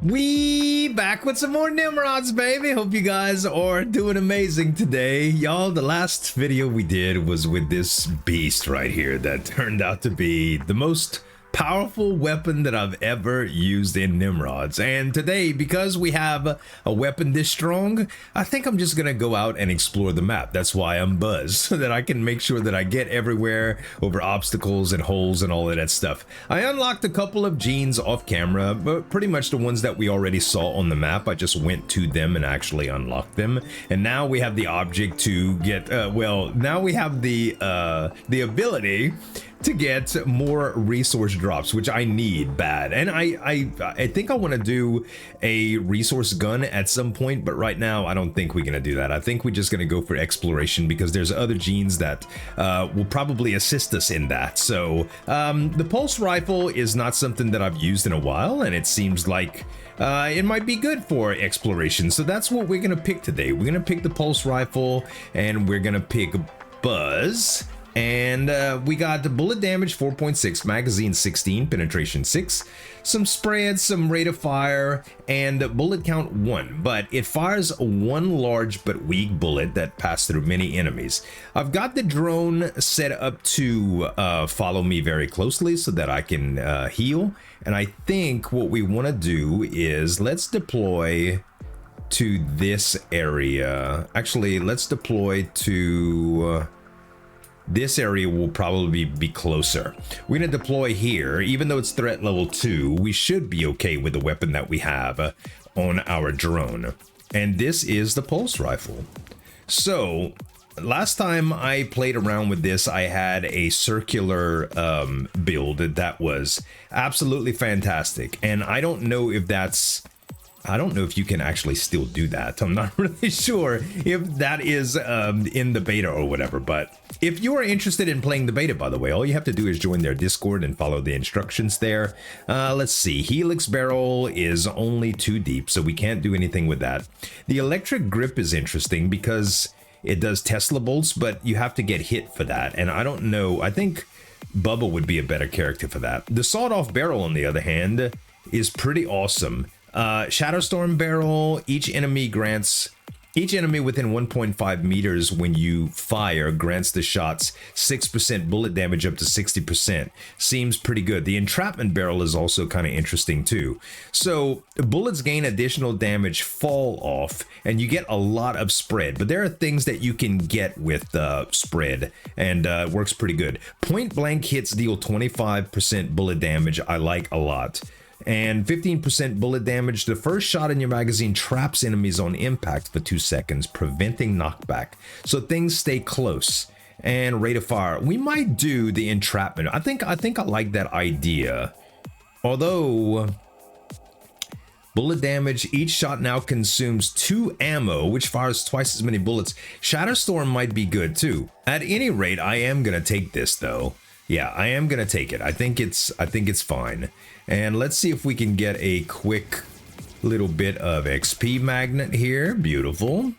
We back with some more Nimrods, baby. Hope you guys are doing amazing today. Y'all, the last video we did was with this beast right here that turned out to be the most powerful weapon that I've ever used in Nimrods. And today, because we have a weapon this strong, I think I'm just gonna go out and explore the map. That's why I'm buzzed, so that I can make sure that I get everywhere over obstacles and holes and all of that stuff. I unlocked a couple of genes off camera, but pretty much the ones that we already saw on the map. I just went to them and actually unlocked them. And now we have the object to get, now we have the ability to get more resource drops, which I need bad. And I think I want to do a resource gun at some point, but right now I don't think we're gonna do that. I think we're just gonna go for exploration because there's other genes that will probably assist us in that. So the pulse rifle is not something that I've used in a while, and it seems like it might be good for exploration. So that's what we're gonna pick today. We're gonna pick the pulse rifle, and we're gonna pick Buzz. And we got the bullet damage 4.6, magazine 16, penetration 6, some spread, some rate of fire, and bullet count 1. But it fires one large but weak bullet that passes through many enemies. I've got the drone set up to follow me very closely so that I can heal. And I think what we want to do is let's deploy to this area. Actually, let's deploy to... this area will probably be closer. We're gonna deploy here. Even though it's threat level 2, we should be okay with the weapon that we have on our drone. And this is the pulse rifle. So last time I played around with this, I had a circular build that was absolutely fantastic. And I don't know if you can actually still do that. I'm not really sure if that is in the beta or whatever, but if you are interested in playing the beta, by the way, all you have to do is join their Discord and follow the instructions there. Let's see, Helix Barrel is only 2 deep, so we can't do anything with that. The electric grip is interesting because it does Tesla bolts, but you have to get hit for that, and I don't know, I think Bubba would be a better character for that. The sawed-off barrel, on the other hand, is pretty awesome. Shadowstorm barrel, each enemy within 1.5 meters when you fire grants the shots 6% bullet damage up to 60%. Seems pretty good. The entrapment barrel is also kind of interesting too. So bullets gain additional damage fall off, and you get a lot of spread, but there are things that you can get with spread, and it works pretty good. Point blank hits deal 25% bullet damage. I like a lot. And 15% bullet damage. The first shot in your magazine traps enemies on impact for 2 seconds, preventing knockback. So things stay close. And rate of fire. We might do the entrapment. I think I like that idea. Although bullet damage, each shot now consumes 2 ammo, which fires twice as many bullets. Shadowstorm might be good too. At any rate, I am gonna take this though. Yeah, I am gonna take it. I think it's fine. And let's see if we can get a quick little bit of XP magnet here. Beautiful.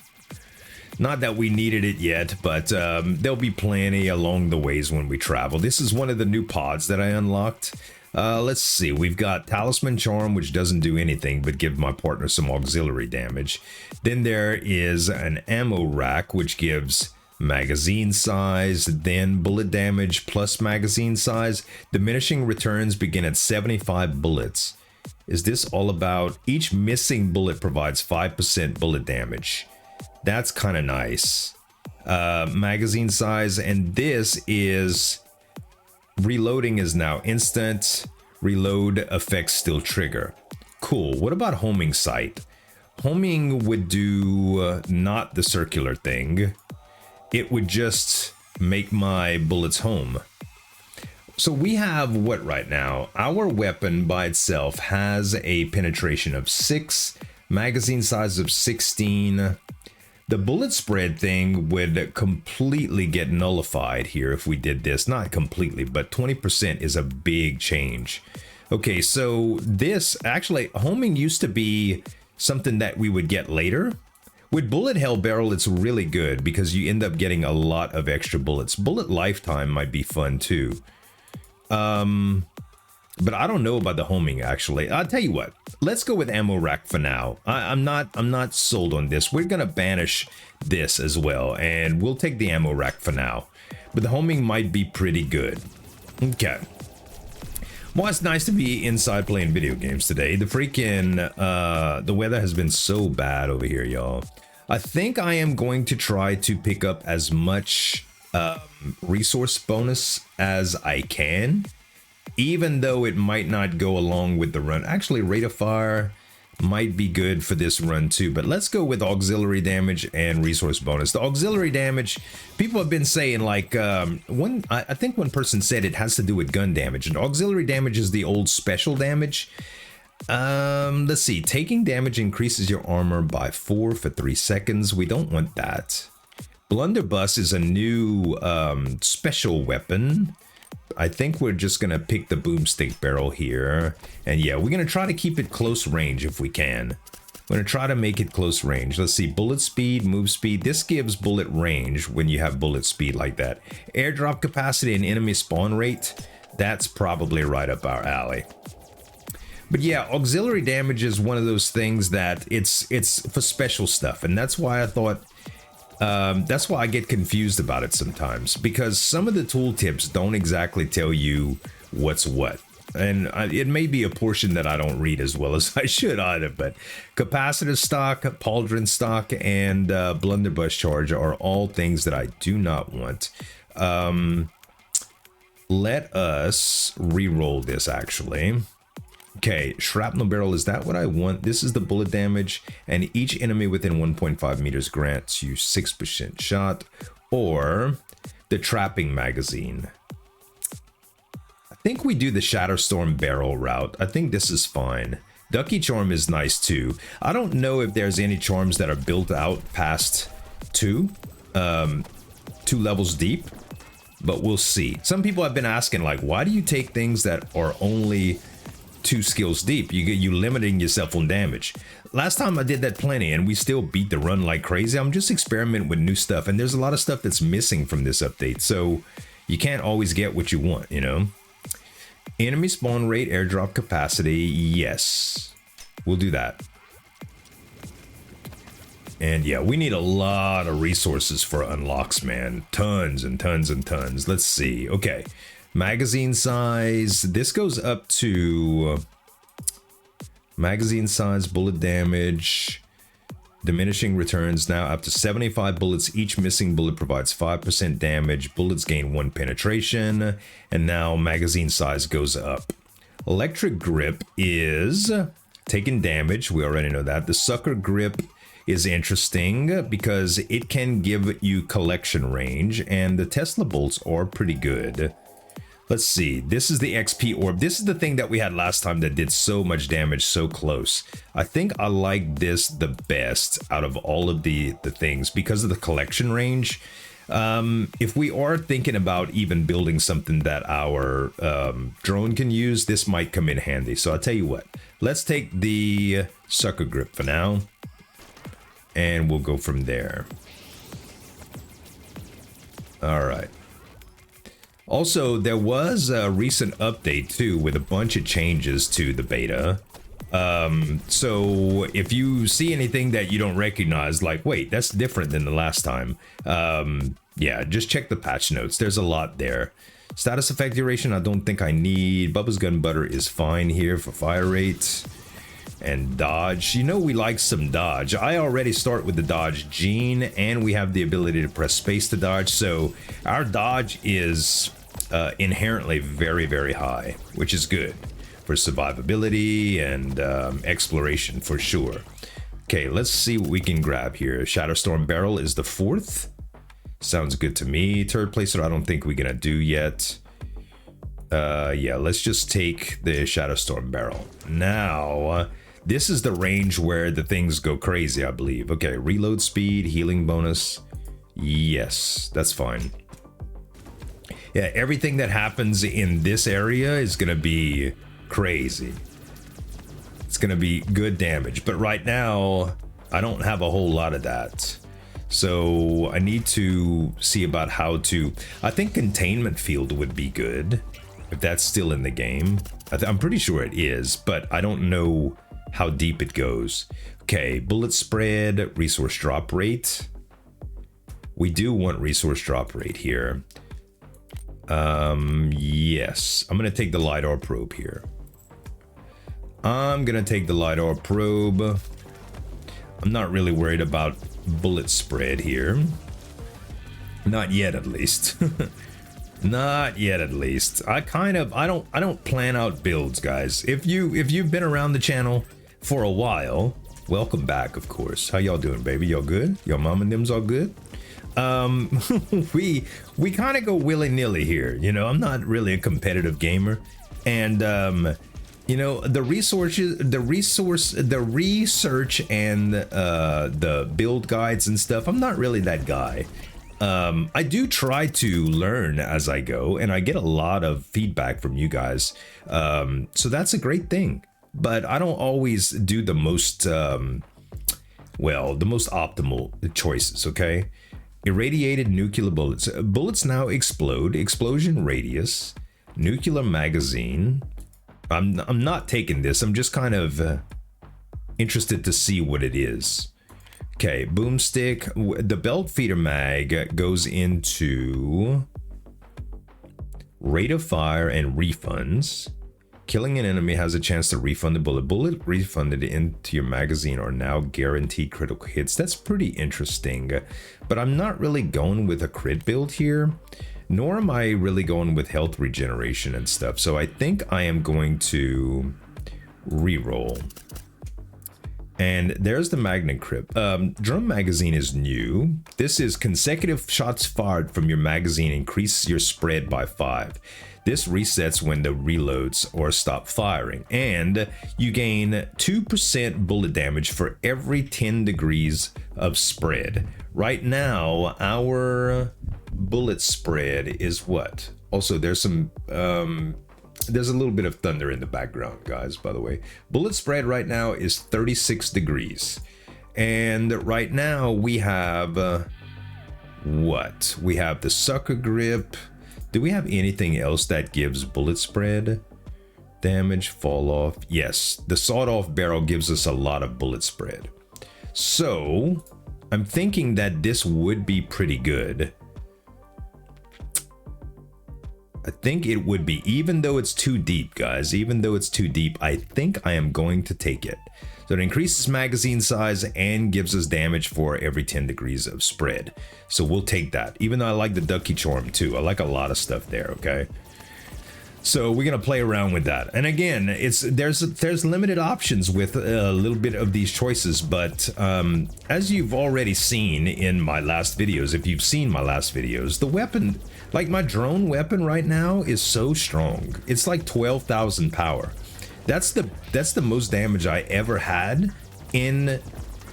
Not that we needed it yet, but there'll be plenty along the ways when we travel. This is one of the new pods that I unlocked. Let's see, we've got Talisman Charm, which doesn't do anything but give my partner some auxiliary damage. Then there is an ammo rack, which gives magazine size, then bullet damage plus magazine size. Diminishing returns begin at 75 bullets. Is this all about each missing bullet provides 5% bullet damage? That's kind of nice. Magazine size, and this is reloading is now instant. Reload effects still trigger. Cool. What about homing sight? Homing would do not the circular thing. It would just make my bullets home. So we have what right now? Our weapon by itself has a penetration of 6, magazine size of 16. The bullet spread thing would completely get nullified here if we did this. Not completely, but 20% is a big change. Okay, so this actually, homing used to be something that we would get later. With bullet hell barrel, it's really good because you end up getting a lot of extra bullets. Bullet lifetime might be fun too. But I don't know about the homing, actually. I'll tell you what. Let's go with ammo rack for now. I'm not sold on this. We're gonna banish this as well, and we'll take the ammo rack for now. But the homing might be pretty good. Okay. Well, it's nice to be inside playing video games today. The freaking the weather has been so bad over here, y'all. I think I am going to try to pick up as much resource bonus as I can, even though it might not go along with the run. Actually, rate of fire might be good for this run too, but let's go with auxiliary damage and resource bonus. The auxiliary damage, people have been saying, like, I think one person said it has to do with gun damage, and auxiliary damage is the old special damage. Let's see, taking damage increases your armor by 4 for 3 seconds. We don't want that. Blunderbuss is a new special weapon. I think we're just gonna pick the boomstick barrel here, and yeah, we're gonna try to keep it close range if we can. We're gonna try to make it close range. Let's see, bullet speed, move speed. This gives bullet range when you have bullet speed like that. Airdrop capacity and enemy spawn rate, that's probably right up our alley. But yeah, auxiliary damage is one of those things that it's for special stuff, and that's why I thought that's why I get confused about it sometimes, because some of the tooltips don't exactly tell you what's what. And it may be a portion that I don't read as well as I should either, but capacitor stock, pauldron stock, and blunderbuss charge are all things that I do not want. Let us re-roll this, actually. Okay, shrapnel barrel, is that what I want? This is the bullet damage, and each enemy within 1.5 meters grants you 6% shot, or the trapping magazine. I think we do the Shatterstorm barrel route. I think this is fine. Ducky charm is nice too. I don't know if there's any charms that are built out past 2 levels deep, but we'll see. Some people have been asking, like, why do you take things that are only 2 skills deep? You limiting yourself on damage. Last time I did that plenty, and we still beat the run like crazy. I'm just experimenting with new stuff, and there's a lot of stuff that's missing from this update, so you can't always get what you want, you know? Enemy spawn rate, airdrop capacity, yes. We'll do that. And yeah, we need a lot of resources for unlocks, man. Tons and tons and tons. Let's see. Okay. Magazine size. This goes up to magazine size, bullet damage, diminishing returns now up to 75 bullets. Each missing bullet provides 5% damage. Bullets gain 1 penetration. And now magazine size goes up. Electric grip is taking damage. We already know that. The sucker grip is interesting because it can give you collection range, and the Tesla bolts are pretty good. Let's see, this is the XP orb. This is the thing that we had last time that did so much damage so close. I think I like this the best out of all of the things because of the collection range. If we are thinking about even building something that our drone can use, this might come in handy. So I'll tell you what, let's take the sucker grip for now, and we'll go from there. All right. Also, there was a recent update too with a bunch of changes to the beta. So if you see anything that you don't recognize, like, wait, that's different than the last time. Yeah, just check the patch notes. There's a lot there. Status effect duration, I don't think I need. Bubba's gun butter is fine here for fire rate. And dodge, you know, we like some dodge. I already start with the dodge gene, and we have the ability to press space to dodge, so our dodge is inherently very, very high, which is good for survivability and exploration for sure. Okay, let's see what we can grab here. Shatterstorm barrel is the 4th. Sounds good to me. Third placer I don't think we're gonna do yet. Yeah, let's just take the Shatterstorm barrel. Now, this is the range where the things go crazy, I believe. Okay, reload speed, healing bonus. Yes, that's fine. Yeah, everything that happens in this area is gonna be crazy. It's gonna be good damage, but right now, I don't have a whole lot of that. So I need to see about how to, I think containment field would be good. if that's still in the game. I'm pretty sure it is, but I don't know how deep it goes. Okay, bullet spread, resource drop rate. We do want resource drop rate here. Yes, I'm gonna take the LiDAR probe here. I'm gonna take the LiDAR probe. I'm not really worried about bullet spread here. Not yet, at least. Not yet, at least. I don't plan out builds, guys. If you've been around the channel for a while, welcome back, of course. How y'all doing, baby? Y'all good? Your mom and them's all good? We kind of go willy-nilly here. You know, I'm not really a competitive gamer, and you know, the research and the build guides and stuff, I'm not really that guy. I do try to learn as I go, and I get a lot of feedback from you guys, so that's a great thing. But I don't always do the most well, the most optimal choices. Okay, irradiated nuclear bullets. Bullets now explode. Explosion radius. Nuclear magazine. I'm not taking this. I'm just kind of interested to see what it is. Okay, boomstick. The belt feeder mag goes into rate of fire and refunds. Killing an enemy has a chance to refund the bullet. Bullet refunded into your magazine are now guaranteed critical hits. That's pretty interesting, but I'm not really going with a crit build here, nor am I really going with health regeneration and stuff. So I think I am going to reroll. And there's the magnet grip. Drum magazine is new. This is consecutive shots fired from your magazine increase your spread by 5. This resets when the reloads or stop firing, and you gain 2% bullet damage for every 10 degrees of spread. Right now, our bullet spread is what? Also, there's some there's a little bit of thunder in the background, guys, by the way. Bullet spread right now is 36 degrees. And right now we have what? We have the sucker grip. Do we have anything else that gives bullet spread? Damage, fall off. Yes, the sawed-off barrel gives us a lot of bullet spread. So I'm thinking that this would be pretty good. I think it would be, even though it's too deep, guys. Even though it's too deep, I think I am going to take it. So it increases magazine size and gives us damage for every 10 degrees of spread. So we'll take that. Even though I like the Ducky Charm too. I like a lot of stuff there, okay? So we're gonna play around with that. And again, there's limited options with a little bit of these choices, but as you've already seen in my last videos, if you've seen my last videos, the weapon, like my drone weapon right now, is so strong. It's like 12,000 power. That's the most damage I ever had in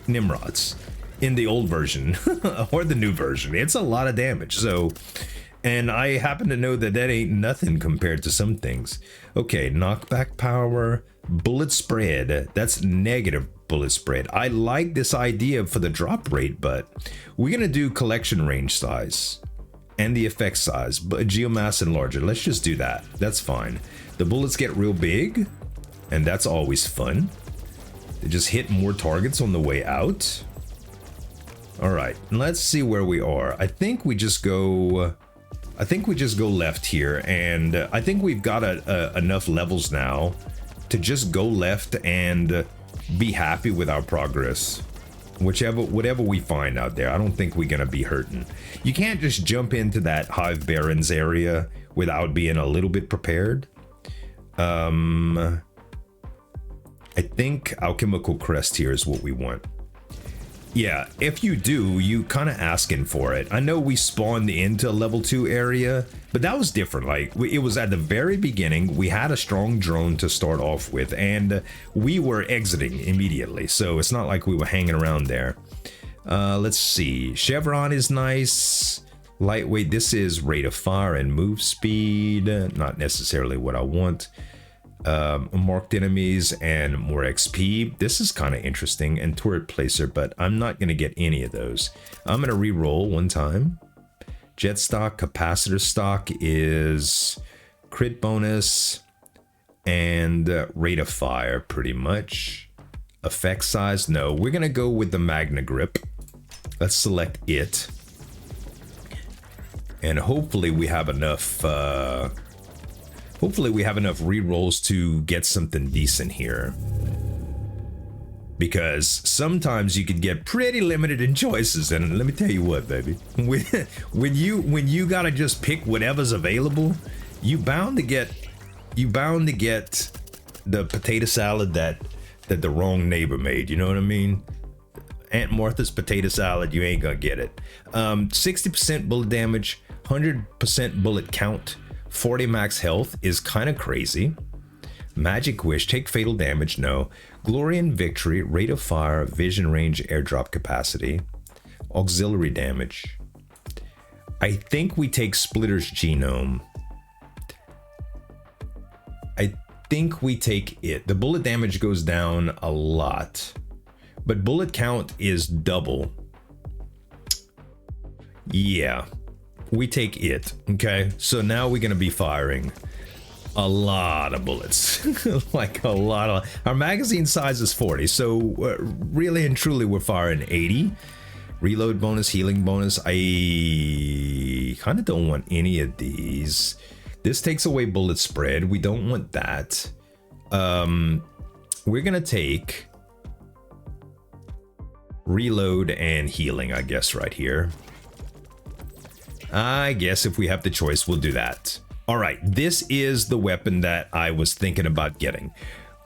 Nimrods, in the old version or the new version. It's a lot of damage. So, and I happen to know that ain't nothing compared to some things. Okay, knockback power, bullet spread. That's negative bullet spread. I like this idea for the drop rate, but we're gonna do collection range size and the effect size, but geomass and larger. Let's just do that. That's fine. The bullets get real big, and that's always fun. They just hit more targets on the way out. All right, let's see where we are. I think we just go left here, and I think we've got enough levels now to just go left and be happy with our progress. Whatever we find out there, I don't think we're gonna be hurting. You can't just jump into that Hive Barrens area without being a little bit prepared. I think Alchemical Crest here is what we want. Yeah, if you do, you kind of asking for it. I know we spawned into a level 2 area, but that was different. Like, it was at the very beginning. We had a strong drone to start off with, and we were exiting immediately. So it's not like we were hanging around there. Let's see. Chevron is nice. Lightweight. This is rate of fire and move speed. Not necessarily what I want. Marked enemies and more XP. This is kind of interesting, and turret placer, but I'm not going to get any of those. I'm going to re-roll one time. Jet stock, capacitor stock is crit bonus, and rate of fire, pretty much. Effect size, no. We're gonna go with the Magna Grip. Let's select it. And hopefully we have enough, rerolls to get something decent here. Because sometimes you could get pretty limited in choices, and let me tell you what, baby, when you gotta just pick whatever's available, you bound to get the potato salad that the wrong neighbor made. You know what I mean? Aunt Martha's potato salad, you ain't gonna get it. 60% bullet damage, 100% bullet count, 40 max health is kind of crazy. Magic Wish, take fatal damage, no. Glory and Victory, rate of fire, vision range, airdrop capacity, auxiliary damage. I think we take Splitter's Genome. I think we take it. The bullet damage goes down a lot, but bullet count is double. Yeah, we take it. Okay, so now we're gonna be firing a lot of bullets. Like a lot of, our magazine size is 40, so really and truly we're firing 80. Reload bonus, healing bonus. I kind of don't want any of these. This takes away bullet spread. We don't want that. We're gonna take reload and healing, I guess, right here. I guess if we have the choice, we'll do that. All right, this is the weapon that I was thinking about getting.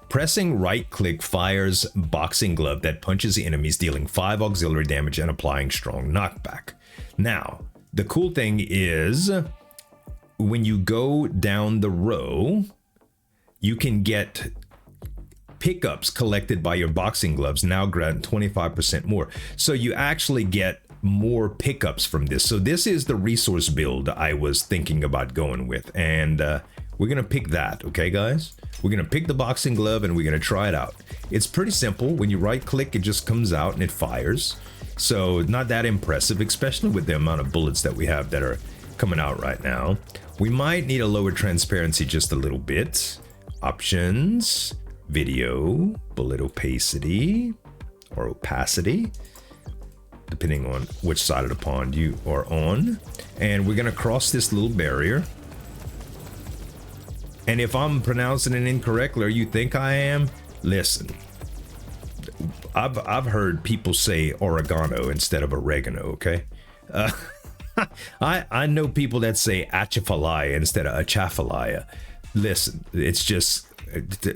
Pressing right click fires boxing glove that punches enemies, dealing 5 auxiliary damage and applying strong knockback. Now, the cool thing is when you go down the row, you can get pickups collected by your boxing gloves, now grant 25% more. So you actually get more pickups from this. So this is the resource build I was thinking about going with, and we're gonna pick that. Okay, guys, we're gonna pick the boxing glove and we're gonna try it out. It's pretty simple. When you right click, it just comes out and it fires. So not that impressive, especially with the amount of bullets that we have that are coming out right now. We might need a lower transparency just a little bit. Options, video, bullet opacity or opacity, depending on which side of the pond you are on. And we're gonna cross this little barrier. And if I'm pronouncing it incorrectly or you think I am, listen, I've heard people say oregano instead of oregano, okay? I know people that say achafalaya instead of achafalaya. Listen, it's just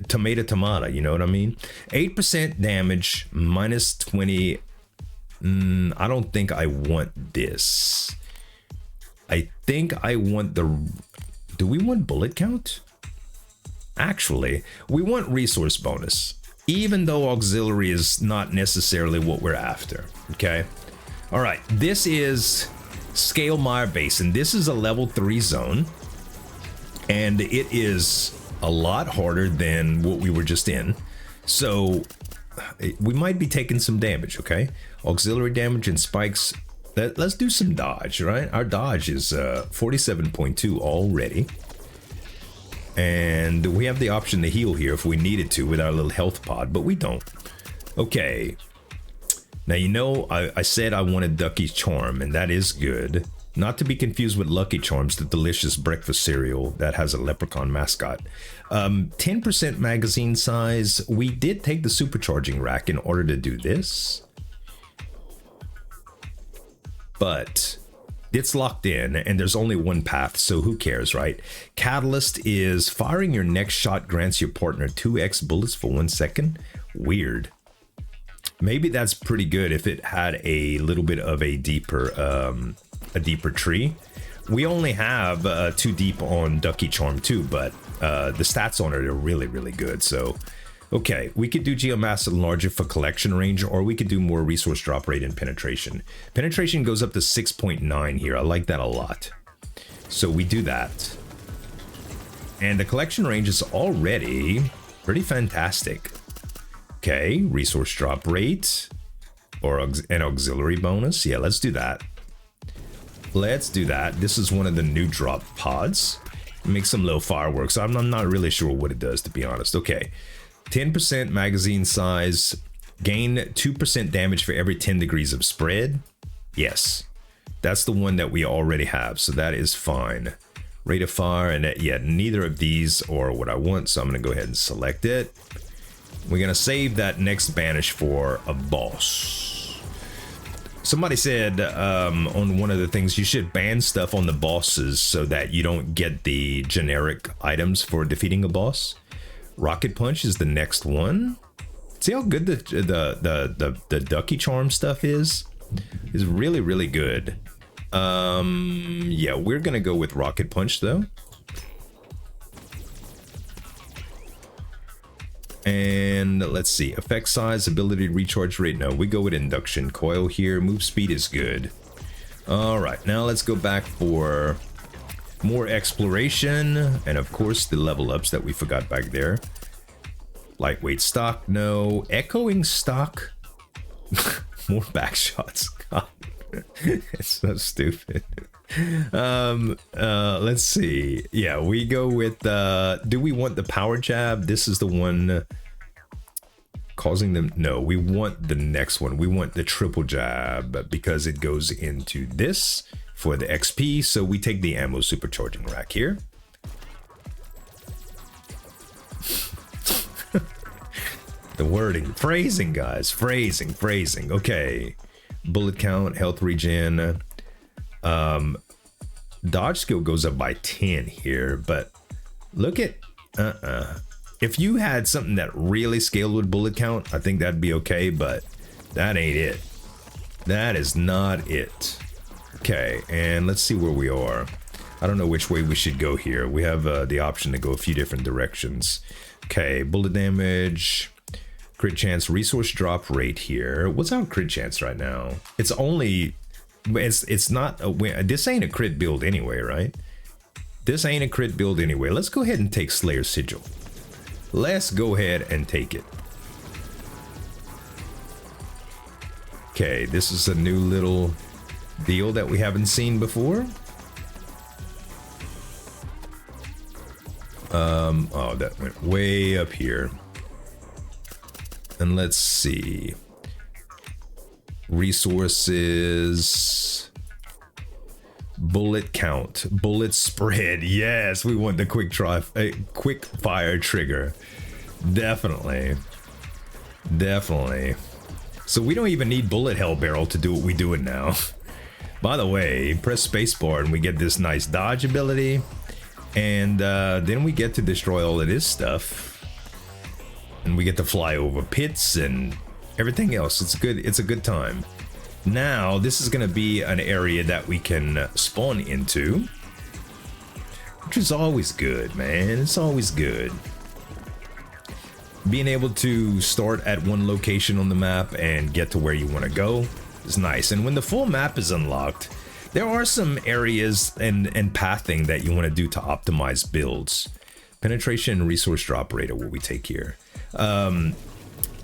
tomato, you know what I mean? 8% damage, minus 20. I don't think I want this. I think I want the... Do we want bullet count? Actually, we want resource bonus, even though auxiliary is not necessarily what we're after, okay? All right, this is Scale Mire Basin. This is a level 3 zone, and it is a lot harder than what we were just in. So we might be taking some damage, okay? Auxiliary damage and spikes. Let's do some dodge, right? Our dodge is 47.2 already. And we have the option to heal here if we needed to with our little health pod, but we don't. Okay. Now, you know, I said I wanted Ducky's Charm, and that is good. Not to be confused with Lucky Charms, the delicious breakfast cereal that has a leprechaun mascot. 10% magazine size. We did take the supercharging rack in order to do this, but it's locked in and there's only one path, so who cares, right? Catalyst is firing your next shot grants your partner 2x bullets for 1 second. Weird. Maybe that's pretty good if it had a little bit of a deeper tree. We only have 2 deep on Ducky Charm too, but the stats on it are really, really good. So, okay, we could do Geomass Enlarger for collection range, or we could do more resource drop rate and penetration. Penetration goes up to 6.9 here. I like that a lot. So we do that. And the collection range is already pretty fantastic. Okay, resource drop rate or an auxiliary bonus. Yeah, let's do that. Let's do that. This is one of the new drop pods. Make some little fireworks. I'm not really sure what it does, to be honest. Okay, 10% magazine size, gain 2% damage for every 10 degrees of spread. Yes, that's the one that we already have, so that is fine. Rate of fire, and yeah, neither of these are what I want, so I'm gonna go ahead and select it. We're gonna save that next banish for a boss. Somebody said on one of the things, you should ban stuff on the bosses so that you don't get the generic items for defeating a boss. Rocket Punch is the next one. See how good the Ducky Charm stuff is? Is really, really good. Yeah, we're gonna go with Rocket Punch though. And let's see, effect size, ability to recharge rate. No, we go with induction coil here. Move speed is good. All right, now let's go back for more exploration, and of course the level ups that we forgot back there. Lightweight stock, no. Echoing stock. More back shots. God, it's so stupid. Let's see. Yeah, we go with do we want the power jab? This is the one causing them. No, we want the next one. We want the triple jab because it goes into this for the XP. So we take the ammo supercharging rack here. The wording, phrasing, guys, phrasing. Okay, bullet count, health regen. Dodge skill goes up by 10 here, but look at if you had something that really scaled with bullet count, I think that'd be okay, but that ain't it. That is not it. Okay, and let's see where we are. I don't know which way we should go here. We have the option to go a few different directions. Okay, bullet damage, crit chance, resource drop rate here. What's our crit chance right now? It's only, it's not a win. This ain't a crit build anyway, right? This ain't a crit build anyway. Let's go ahead and take Slayer Sigil. Let's go ahead and take it. Okay, this is a new little deal that we haven't seen before. Oh, that went way up here. And let's see. Resources. Bullet count. Bullet spread. Yes, we want the quick fire trigger. Definitely. Definitely. So we don't even need bullet hell barrel to do what we doing now. By the way, press spacebar and we get this nice dodge ability. And then we get to destroy all of this stuff. And we get to fly over pits and everything else. It's a good time. Now, this is going to be an area that we can spawn into. Which is always good, man. It's always good. Being able to start at one location on the map and get to where you want to go is nice. And when the full map is unlocked, there are some areas and pathing that you want to do to optimize builds. Penetration and resource drop rate are what we take here.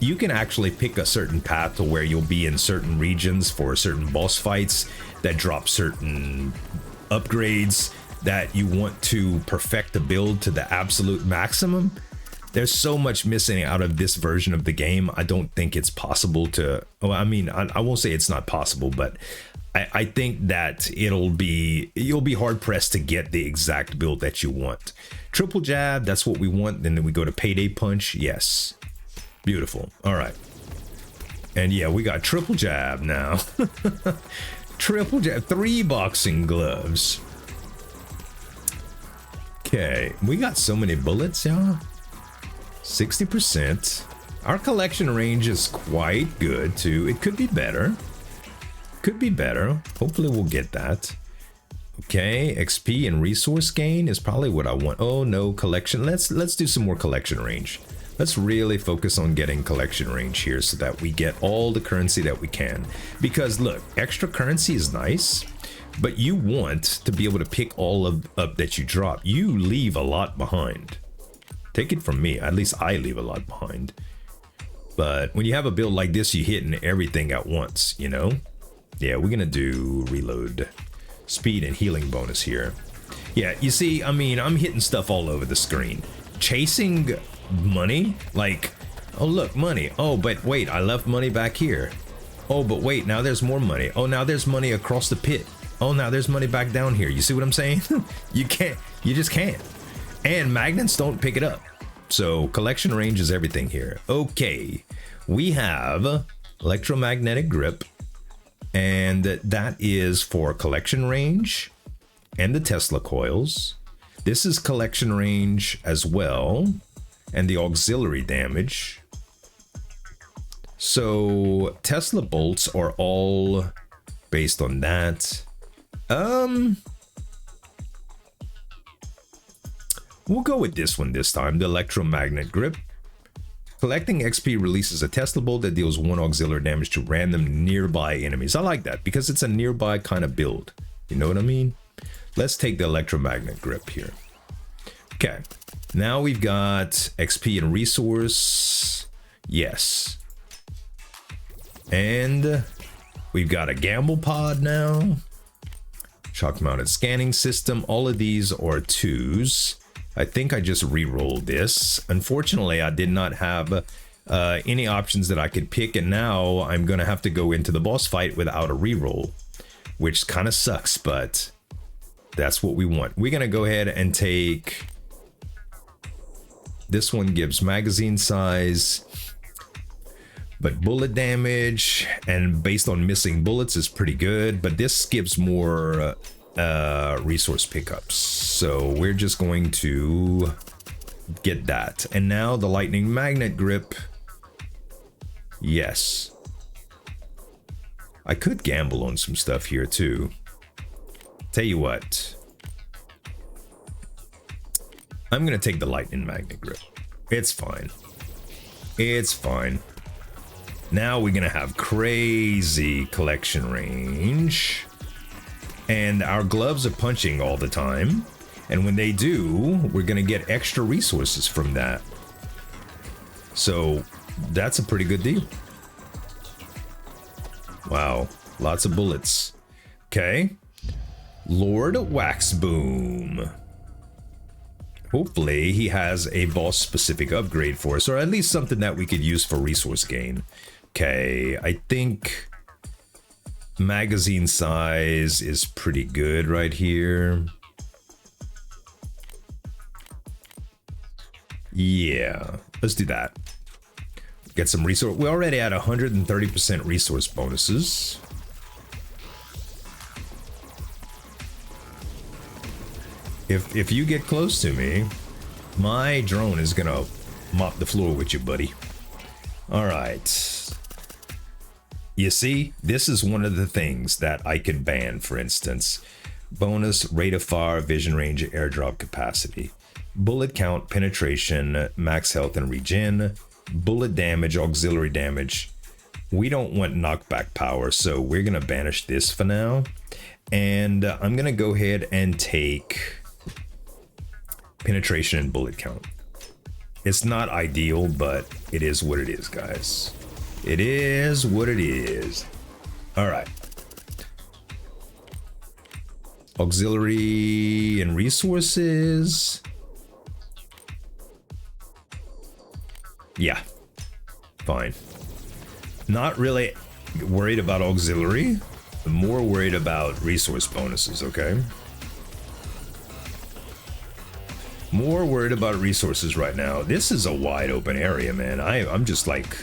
You can actually pick a certain path to where you'll be in certain regions for certain boss fights that drop certain upgrades that you want to perfect the build to the absolute maximum. There's so much missing out of this version of the game. I don't think it's possible to, well, I mean, I won't say it's not possible, but I think that you'll be hard pressed to get the exact build that you want. Triple jab, that's what we want. And then we go to payday punch. Yes. Beautiful. All right. And yeah, we got triple jab now. Triple jab, 3 boxing gloves. Okay. We got so many bullets, y'all. 60%. Our collection range is quite good too. It could be better. Could be better. Hopefully we'll get that. Okay, XP and resource gain is probably what I want. Oh no, collection. Let's do some more collection range. Let's really focus on getting collection range here so that we get all the currency that we can. Because look, extra currency is nice, but you want to be able to pick all up that you drop. You leave a lot behind. Take it from me, at least I leave a lot behind. But when you have a build like this, you hitting everything at once, you know? Yeah, we're gonna do reload. Speed and healing bonus here. Yeah, you see, I mean, I'm hitting stuff all over the screen. Chasing money? Like, oh, look, money. Oh, but wait, I left money back here. Oh, but wait, now there's more money. Oh, now there's money across the pit. Oh, now there's money back down here. You see what I'm saying? You just can't. And magnets don't pick it up. So collection range is everything here. Okay, we have electromagnetic grip, and that is for collection range and the Tesla coils. This is collection range as well, and the auxiliary damage. So Tesla bolts are all based on that. We'll go with this one this time, the electromagnet grip. Collecting XP releases a Tesla bolt that deals 1 auxiliary damage to random nearby enemies. I like that because it's a nearby kind of build. You know what I mean? Let's take the electromagnet grip here. Okay, now we've got XP and resource. Yes. And we've got a gamble pod now. Shock mounted scanning system. All of these are 2s. I think I just re-rolled this. Unfortunately, I did not have any options that I could pick, and now I'm gonna have to go into the boss fight without a re-roll, which kind of sucks, but that's what we want. We're gonna go ahead and take this one. Gives magazine size, but bullet damage, and based on missing bullets is pretty good, but this gives more resource pickups, so we're just going to get that. And now the lightning magnet grip. Yes, I could gamble on some stuff here too. Tell you what, I'm gonna take the lightning magnet grip. It's fine, it's fine. Now we're gonna have crazy collection range, and our gloves are punching all the time, and when they do, we're gonna get extra resources from that. So that's a pretty good deal. Wow, lots of bullets. Okay, Lord Waxboom. Hopefully he has a boss specific upgrade for us, or at least something that we could use for resource gain. Okay, I think magazine size is pretty good right here. Yeah, let's do that. Get some resource. We already had 130% resource bonuses. If you get close to me, my drone is gonna mop the floor with you, buddy. All right. You see, this is one of the things that I could ban, for instance. Bonus, rate of fire, vision range, airdrop capacity. Bullet count, penetration, max health and regen. Bullet damage, auxiliary damage. We don't want knockback power, so we're gonna banish this for now. And I'm gonna go ahead and take penetration and bullet count. It's not ideal, but it is what it is, guys. It is what it is. All right. Auxiliary and resources. Yeah, fine. Not really worried about auxiliary, but more worried about resource bonuses, okay? More worried about resources right now. This is a wide open area, man. I'm just like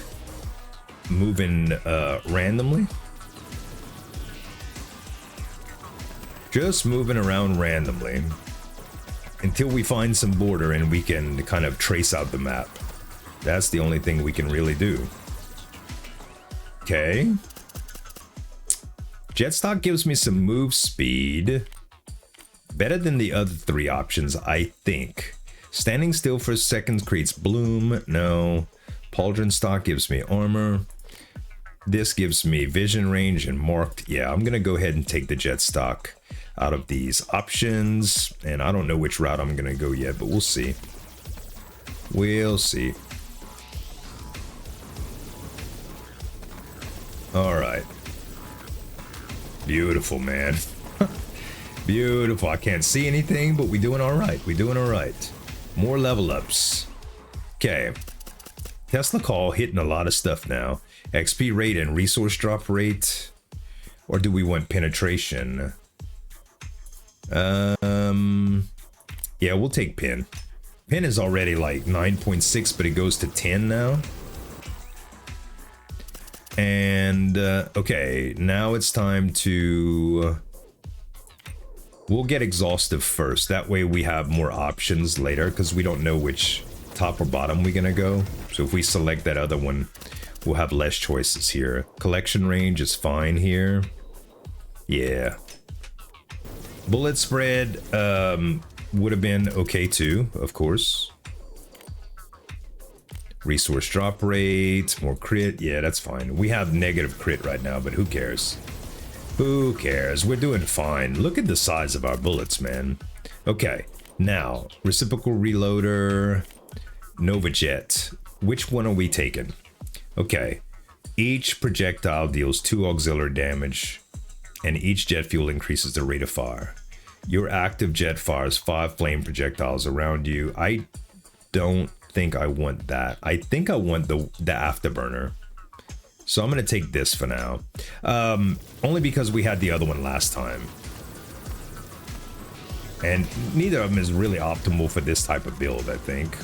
moving randomly. Just moving around randomly until we find some border and we can kind of trace out the map. That's the only thing we can really do. Okay. Jetstock gives me some move speed. Better than the other 3 options, I think. Standing still for seconds creates bloom. No. Pauldron stock gives me armor. This gives me vision range and marked. Yeah, I'm gonna go ahead and take the jet stock out of these options. And I don't know which route I'm gonna go yet, but we'll see. We'll see. All right. Beautiful, man. Beautiful. I can't see anything, but we're doing all right. We're doing all right. More level ups. Okay. Tesla call hitting a lot of stuff now. XP rate and resource drop rate. Or do we want penetration? Yeah, we'll take pin. Pin is already like 9.6, but it goes to 10 now. And okay, now it's time to... We'll get exhaustive first. That way we have more options later, because we don't know which top or bottom we're gonna go. So if we select that other one, we'll have less choices here. Collection range is fine here. Yeah. Bullet spread would have been okay too, of course. Resource drop rate, more crit. Yeah, that's fine. We have negative crit right now, but who cares? Who cares? We're doing fine. Look at the size of our bullets, man. Okay, now, reciprocal reloader, Nova Jet. Which one are we taking? Okay, each projectile deals 2 auxiliary damage, and each jet fuel increases the rate of fire. Your active jet fires 5 flame projectiles around you. I don't think I want that. I think I want the afterburner. So I'm going to take this for now. Only because we had the other one last time. And neither of them is really optimal for this type of build, I think.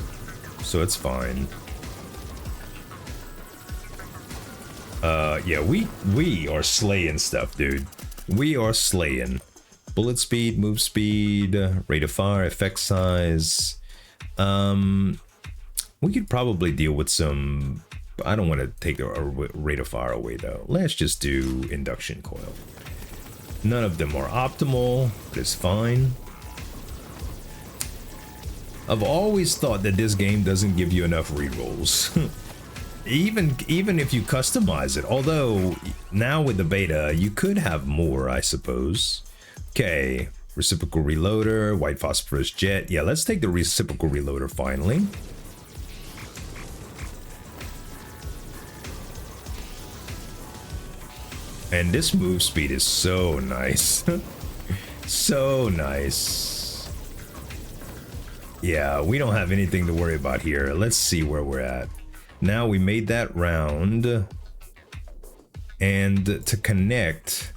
So it's fine. Yeah, we are slaying stuff, dude. We are slaying. Bullet speed, move speed, rate of fire, effect size. We could probably deal with some... I don't want to take a rate of fire away, though. Let's just do induction coil. None of them are optimal, but it's fine. I've always thought that this game doesn't give you enough rerolls. even if you customize it. Although, now with the beta, you could have more, I suppose. Okay, reciprocal reloader, white phosphorus jet. Yeah, let's take the reciprocal reloader finally. And this move speed is so nice. So nice. Yeah, we don't have anything to worry about here. Let's see where we're at. Now we made that round. And to connect,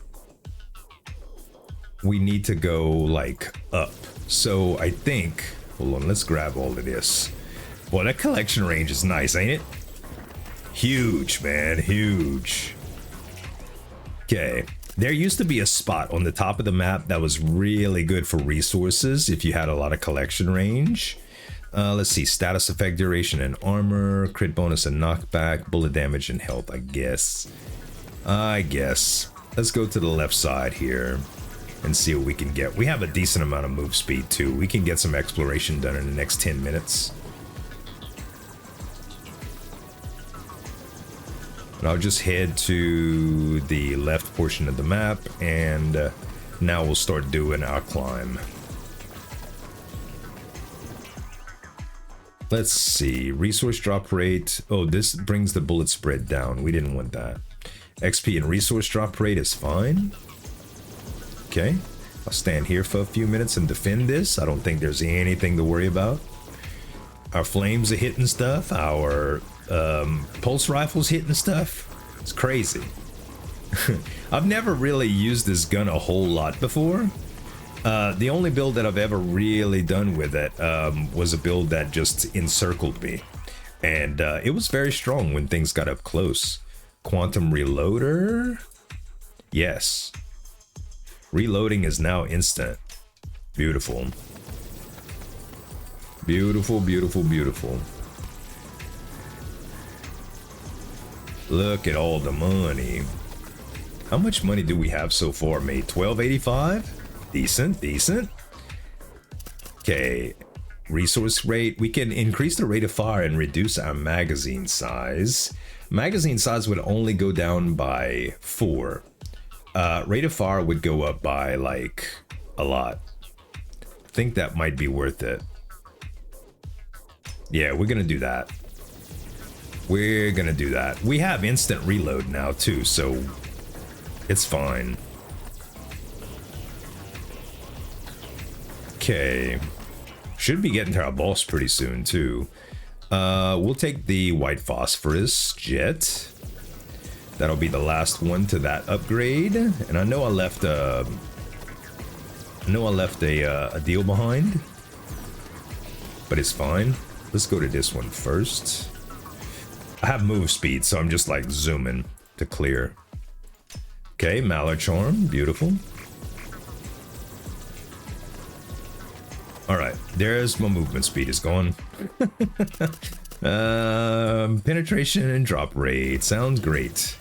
we need to go like up. So I think, hold on, let's grab all of this. Well, that collection range is nice, ain't it? Huge, man, huge. Okay, there used to be a spot on the top of the map that was really good for resources if you had a lot of collection range. Let's see, status effect, duration, and armor, crit bonus and knockback, bullet damage and health, I guess. Let's go to the left side here and see what we can get. We have a decent amount of move speed too. We can get some exploration done in the next 10 minutes. And I'll just head to the left portion of the map, and now we'll start doing our climb. Let's see, resource drop rate. Oh, this brings the bullet spread down. We didn't want that. XP and resource drop rate is fine. Okay, I'll stand here for a few minutes and defend this. I don't think there's anything to worry about. Our flames are hitting stuff. Our pulse rifles hitting stuff. It's crazy. I've never really used this gun a whole lot before. The only build that I've ever really done with it was a build that just encircled me. And it was very strong when things got up close. Quantum reloader? Yes. Reloading is now instant. Beautiful. Beautiful, beautiful, beautiful. Look at all the money. How much money do we have so far, mate? 1285? Decent, decent. Okay, resource rate. We can increase the rate of fire and reduce our magazine size. Magazine size would only go down by 4. Rate of fire would go up by like a lot. I think that might be worth it. Yeah, we're gonna do that. We're gonna do that. We have instant reload now too, so it's fine. Okay. Should be getting to our boss pretty soon, too. We'll take the white phosphorus jet. That'll be the last one to that upgrade. And I know I left a deal behind, but it's fine. Let's go to this one first. I have move speed, so I'm just like zooming to clear. Okay, Mallard Charm, beautiful. All right, there's my movement speed is gone. Penetration and drop rate, sounds great.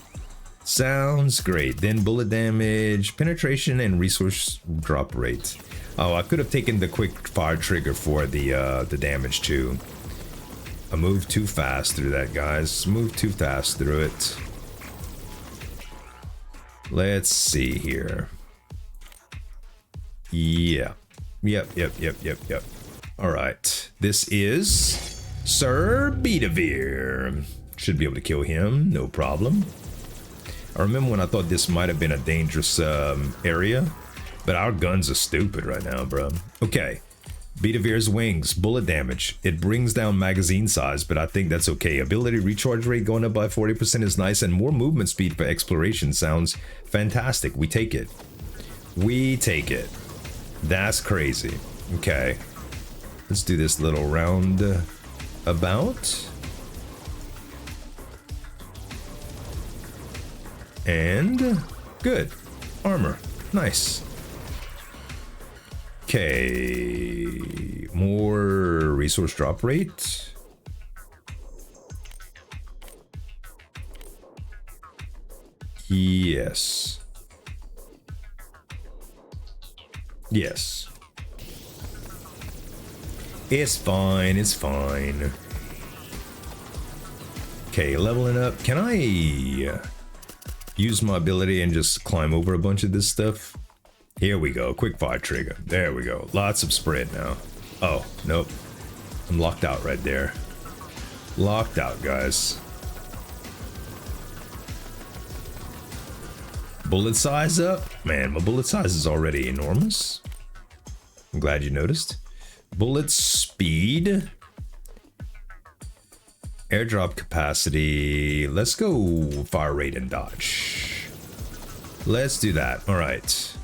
Sounds great. Then bullet damage, penetration, and resource drop rate. Oh, I could have taken the quick fire trigger for the damage too. I moved too fast through that, guys. Moved too fast through it. Let's see here. Yeah. Yep. All right. This is Sir Bedivere. Should be able to kill him, no problem. I remember when I thought this might have been a dangerous area, but our guns are stupid right now, bro. Okay, Bedivere's wings, bullet damage. It brings down magazine size, but I think that's okay. Ability recharge rate going up by 40% is nice, and more movement speed for exploration sounds fantastic. We take it. We take it. That's crazy. Okay, let's do this little round about. And good. Armor. Nice. Okay. More resource drop rate. Yes. Yes. It's fine. It's fine. Okay, leveling up. Can I use my ability and just climb over a bunch of this stuff? Here we go. Quick fire trigger. There we go. Lots of spread now. Oh, nope. I'm locked out right there. Locked out, guys. Bullet size up? Man, my bullet size is already enormous. I'm glad you noticed. Bullet speed. Airdrop capacity. Let's go fire rate and dodge. Let's do that. All right.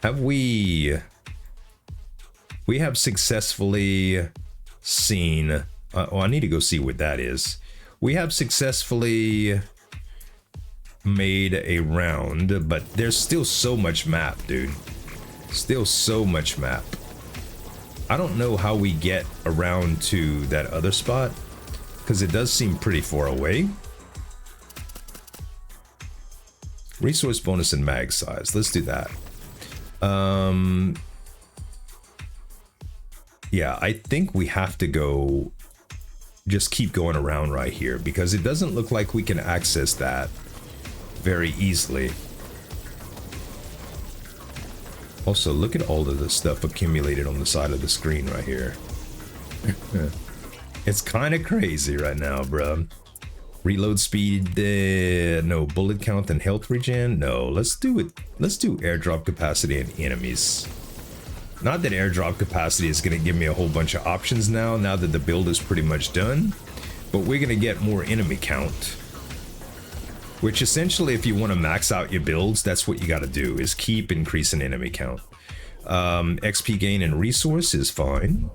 Have we have successfully seen... oh, I need to go see what that is. We have successfully made a round, but there's still so much map, dude. Still so much map. I don't know how we get around to that other spot, because it does seem pretty far away. Resource bonus and mag size. Let's do that. Yeah, I think we have to go... just keep going around right here, because it doesn't look like we can access that very easily. Also, look at all of the stuff accumulated on the side of the screen right here. It's kind of crazy right now, bro. Reload speed, no. Bullet count and health regen, no. Let's do it. Let's do airdrop capacity and enemies. Not that airdrop capacity is going to give me a whole bunch of options now that the build is pretty much done, but we're going to get more enemy count. Which essentially, if you want to max out your builds, that's what you got to do, is keep increasing enemy count. XP gain and resource is fine.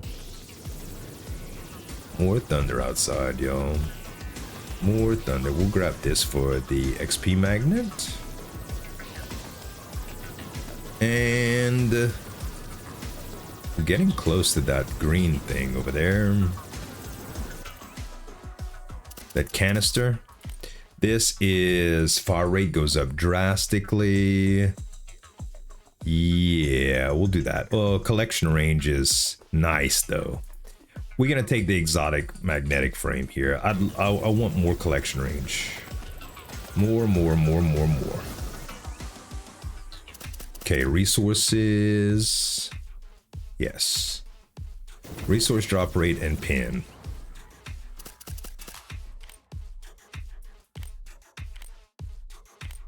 More thunder outside, y'all. More thunder. We'll grab this for the XP magnet. And we're getting close to that green thing over there. That canister. This is fire rate goes up drastically. Yeah, we'll do that. Oh, collection range is nice though. We're gonna take the exotic magnetic frame here. I want more collection range. More. Okay, resources. Yes. Resource drop rate and pin.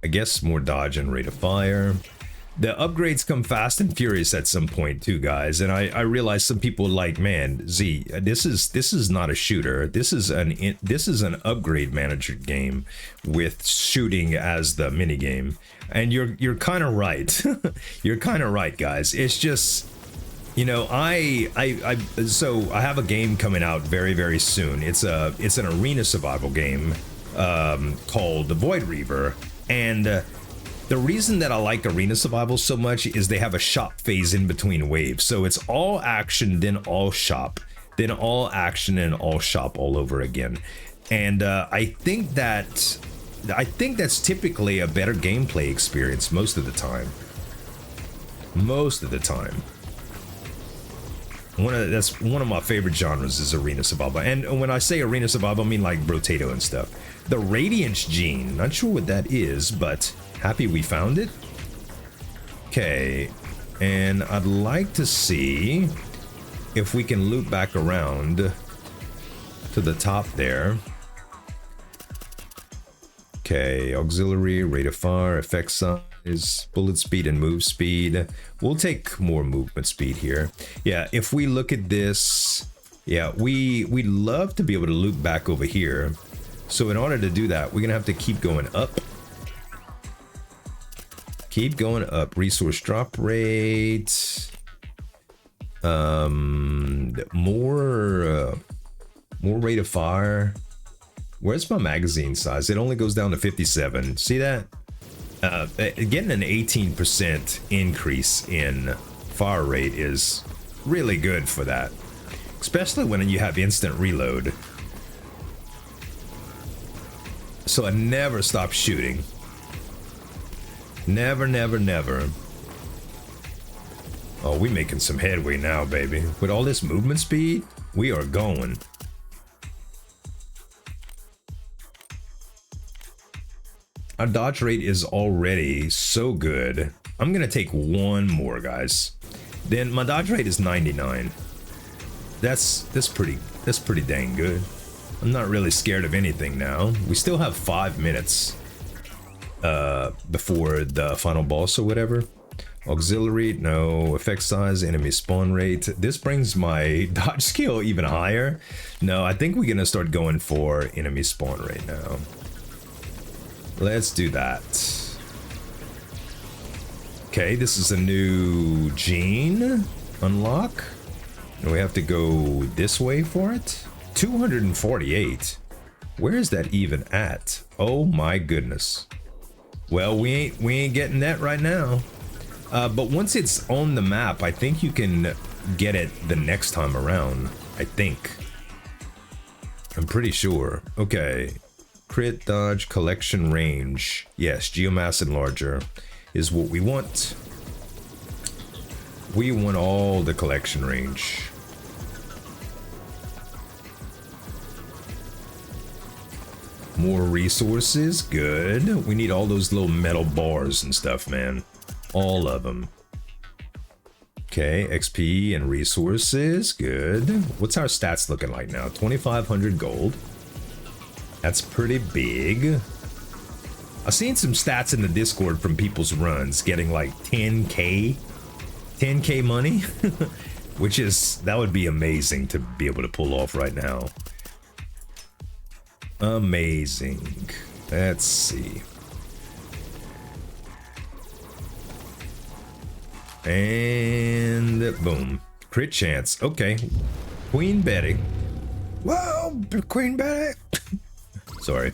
I guess more dodge and rate of fire. the upgrades come fast and furious at some point too, guys. And I realize some people like, man, Z, this is not a shooter. This is an upgrade manager game with shooting as the mini game. And you're kind of right. You're kind of right, guys. It's just, you know, so I have a game coming out very, very soon. It's an arena survival game called The Void Reaver, and the reason that I like arena survival so much is they have a shop phase in between waves. So it's all action, then all shop, then all action and all shop all over again. And I think that's typically a better gameplay experience most of the time. Most of the time. That's one of my favorite genres is arena survival. And when I say arena survival, I mean like Brotato and stuff. The Radiance Gene, not sure what that is, but happy we found it. Okay, and I'd like to see if we can loop back around to the top there. Okay, auxiliary, rate of fire, effect size, bullet speed, and move speed. We'll take more movement speed here. Yeah, if we look at this, yeah, we'd love to be able to loop back over here. So in order to do that, we're gonna have to keep going up. Keep going up. Resource drop rate. More rate of fire. Where's my magazine size? It only goes down to 57. See that? Getting an 18% increase in fire rate is really good for that, especially when you have instant reload. So I never stop shooting. Never, never, never. Oh, we making some headway now, baby. With all this movement speed, we are going. Our dodge rate is already so good. I'm gonna take one more, guys. Then my dodge rate is 99. That's pretty dang good. I'm not really scared of anything now. We still have 5 minutes before the final boss or whatever. Auxiliary, no. Effect size, enemy spawn rate. This brings my dodge skill even higher. No, I think we're gonna start going for enemy spawn rate now. Let's do that. Okay, this is a new gene unlock. And we have to go this way for it. 248. Where is that even at? Oh my goodness. Well, we ain't getting that right now. But once it's on the map, I think you can get it the next time around. I think. I'm pretty sure. Okay. Crit, dodge, collection range. Yes, geomass enlarger is what we want. We want all the collection range. More resources, good. We need all those little metal bars and stuff, man. All of them. Okay, XP and resources, good. What's our stats looking like now? 2,500 gold. That's pretty big. I've seen some stats in the Discord from people's runs getting like 10k money, which is, that would be amazing to be able to pull off right now. Amazing. Let's see. And boom. Crit chance. Okay. Queen Betty. Whoa, Queen Betty. Sorry.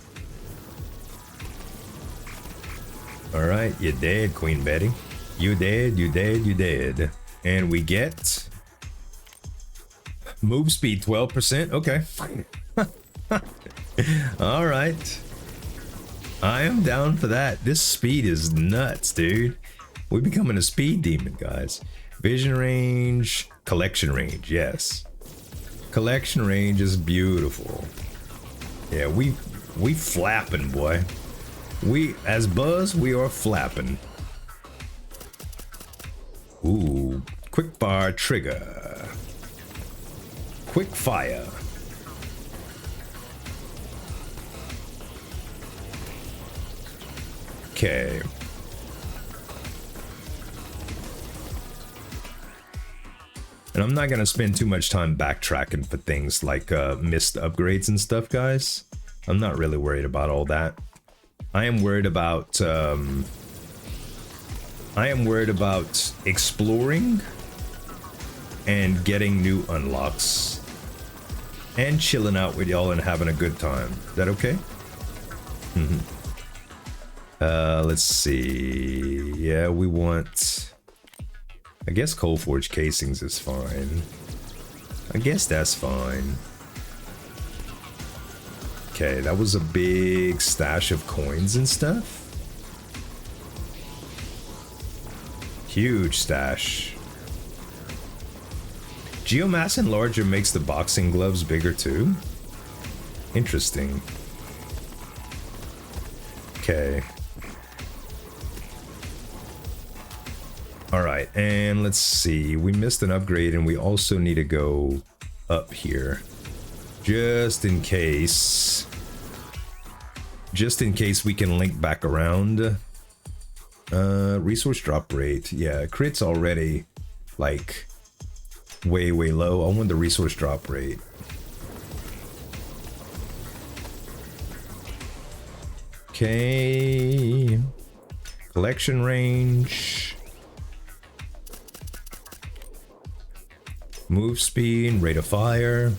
Alright, you dead, Queen Betty. You dead, you dead, you dead. And we get move speed 12%. Okay. Alright. I am down for that. This speed is nuts, dude. We're becoming a speed demon, guys. Vision range, collection range, yes. Collection range is beautiful. Yeah, we flapping, boy. We, as Buzz, we are flapping. Ooh, quick bar trigger. Quick fire. Okay. And I'm not gonna spend too much time backtracking for things like missed upgrades and stuff, guys. I'm not really worried about all that. I am worried about exploring and getting new unlocks and chilling out with y'all and having a good time. Is that okay? Let's see. Yeah, we want, I guess coal forge casings is fine. I guess that's fine. Okay, that was a big stash of coins and stuff. Huge stash. Geomass Enlarger makes the boxing gloves bigger too? Interesting. Okay. Alright, and let's see. We missed an upgrade and we also need to go up here. Just in case. Just in case we can link back around. Resource drop rate. Yeah, crit's already like way low. I want the resource drop rate. Okay. Collection range. Move speed, rate of fire.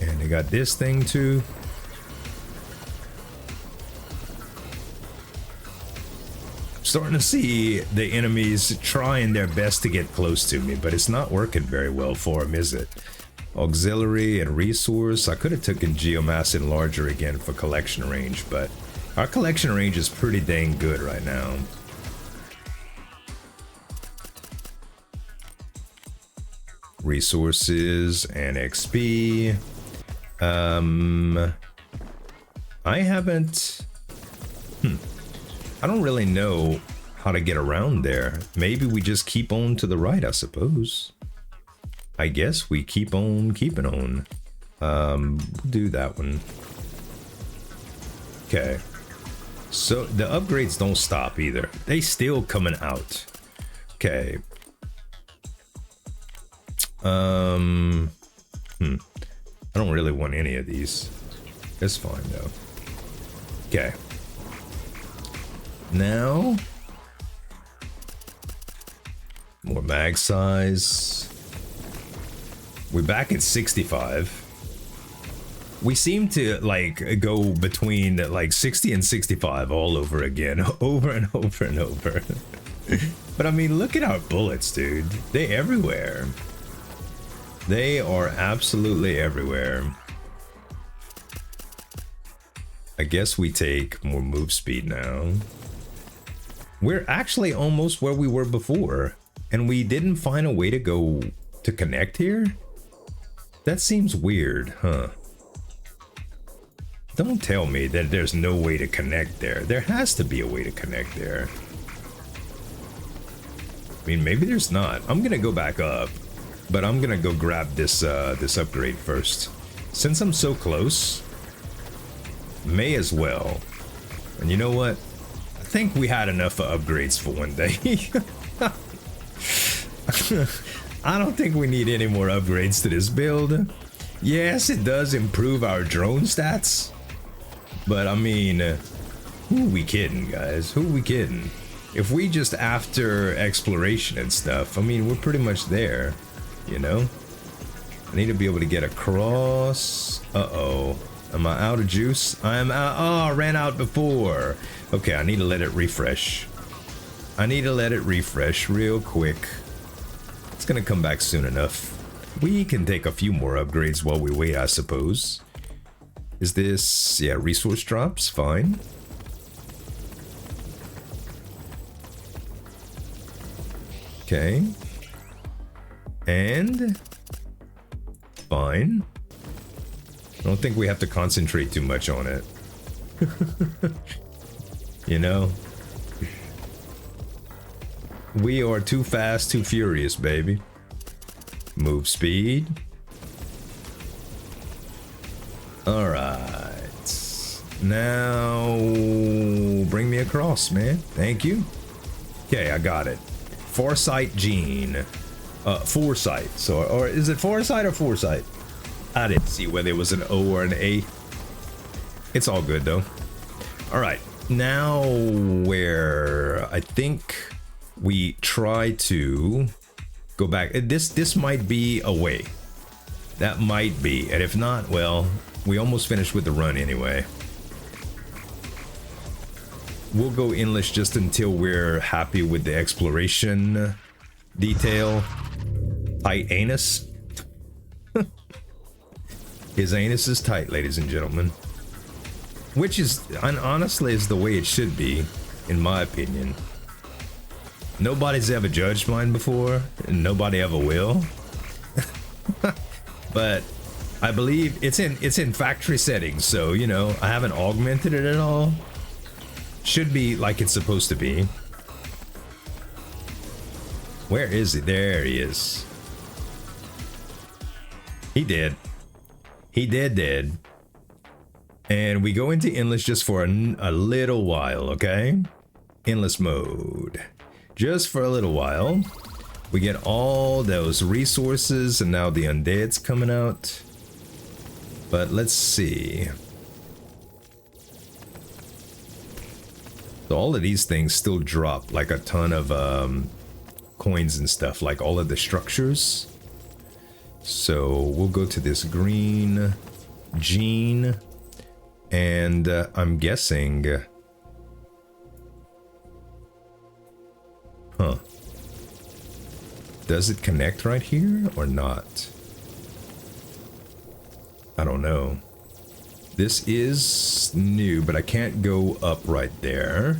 And they got this thing too. Starting to see the enemies trying their best to get close to me, but it's not working very well for them, is it? Auxiliary and resource. I could have taken Geomass Enlarger again for collection range, but our collection range is pretty dang good right now. Resources and XP. I haven't... I don't really know how to get around there. Maybe we just keep on to the right, I suppose. I guess we keep on keeping on. We'll do that one. Okay. So the upgrades don't stop either. They still coming out. Okay. I don't really want any of these. It's fine though. Okay. Now, more mag size. We're back at 65. We seem to like go between like 60 and 65 all over again, over and over and over. But I mean, look at our bullets, dude. They're everywhere. They are absolutely everywhere. I guess we take more move speed now. We're actually almost where we were before, and we didn't find a way to go to connect here? That seems weird, huh? Don't tell me that there's no way to connect there. There has to be a way to connect there. I mean, maybe there's not. I'm gonna go back up, but I'm gonna go grab this this upgrade first. Since I'm so close, may as well. And you know what? I think we had enough of upgrades for one day. I don't think we need any more upgrades to this build. Yes, it does improve our drone stats. But I mean, who we kidding, guys? Who we kidding? If we just after exploration and stuff, I mean, we're pretty much there, you know? I need to be able to get across. Uh-oh. Am I out of juice? I'm out. Oh, I ran out before. Okay, I need to let it refresh. I need to let it refresh real quick. It's gonna come back soon enough. We can take a few more upgrades while we wait, I suppose. Is this... yeah, resource drops? Fine. Okay. And... fine. I don't think we have to concentrate too much on it. You know? We are too fast, too furious, baby. Move speed. Alright. Now... bring me across, man. Thank you. Okay, I got it. Foresight gene. Foresight. So, or is it foresight or foresight? I didn't see whether it was an O or an A. It's all good though. All right, now where I think we try to go back. This might be a way. That might be, and if not, well, we almost finished with the run anyway. We'll go endless just until we're happy with the exploration detail. Tight anus. His anus is tight, ladies and gentlemen. Which is, honestly, is the way it should be, in my opinion. Nobody's ever judged mine before, and nobody ever will. But I believe it's in factory settings, so you know, I haven't augmented it at all. Should be like it's supposed to be. Where is he? There he is. He did. He did. And we go into endless just for a little while, okay? Endless mode. Just for a little while. We get all those resources, and now the undead's coming out. But let's see. So all of these things still drop like a ton of coins and stuff, like all of the structures. So we'll go to this green gene, and I'm guessing, does it connect right here or not? I don't know. This is new, but I can't go up right there.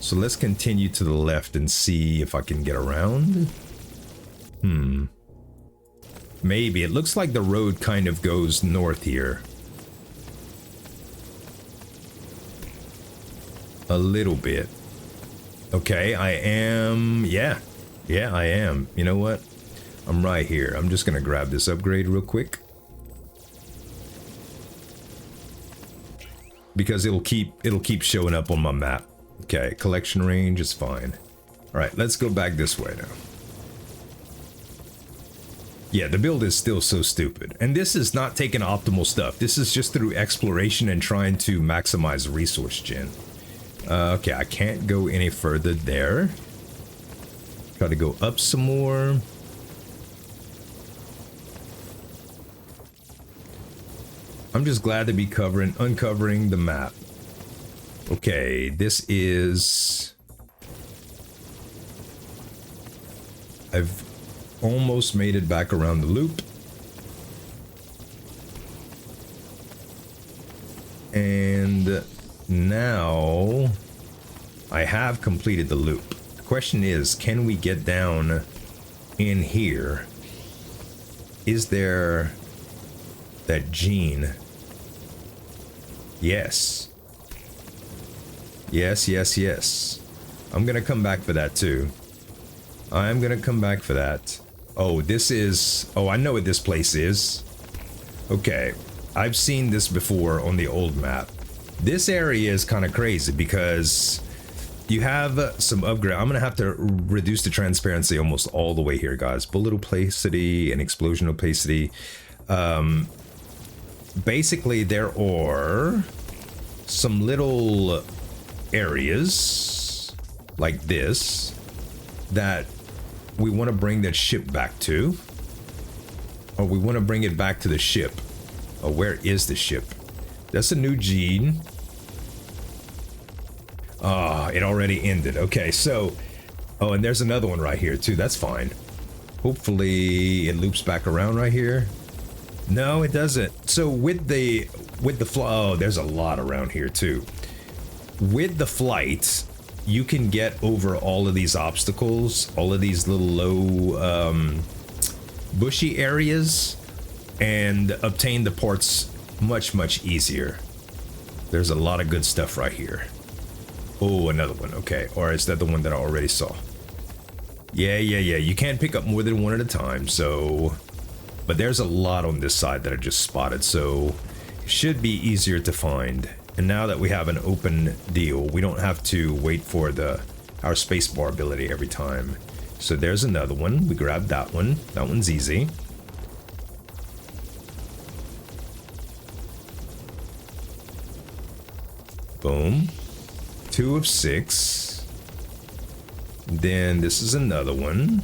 So let's continue to the left and see if I can get around. Maybe. It looks like the road kind of goes north here. A little bit. Okay, I am... Yeah, I am. You know what? I'm right here. I'm just gonna grab this upgrade real quick. Because it'll keep showing up on my map. Okay, collection range is fine. Alright, let's go back this way now. Yeah, the build is still so stupid. And this is not taking optimal stuff. This is just through exploration and trying to maximize resource gen. Okay, I can't go any further there. Try to go up some more. I'm just glad to be uncovering the map. Okay, this is... I've almost made it back around the loop. And now I have completed the loop. The question is, can we get down in here? Is there that gene? Yes. Yes. I'm gonna come back for that too. I'm gonna come back for that. Oh, this is... Oh, I know what this place is. Okay. I've seen this before on the old map. This area is kind of crazy because you have some upgrade. I'm gonna have to reduce the transparency almost all the way here, guys. Bullet opacity and explosion opacity. Basically, there are some little areas like this that we want to bring that ship back to, or we want to bring it back to the ship. Oh, where is the ship? That's a new gene. Ah, it already ended. Okay, so... Oh, and there's another one right here, too. That's fine. Hopefully, it loops back around right here. No, it doesn't. So, with the oh, there's a lot around here, too. With the flight, you can get over all of these obstacles, all of these little low, bushy areas, and obtain the parts much easier. There's a lot of good stuff right here. Oh, another one. Okay, or is that the one that I already saw? Yeah. You can't pick up more than one at a time, so... But there's a lot on this side that I just spotted, so it should be easier to find. And now that we have an open deal, we don't have to wait for our spacebar ability every time. So there's another one. We grabbed that one. That one's easy. Boom. 2 of 6. Then this is another one.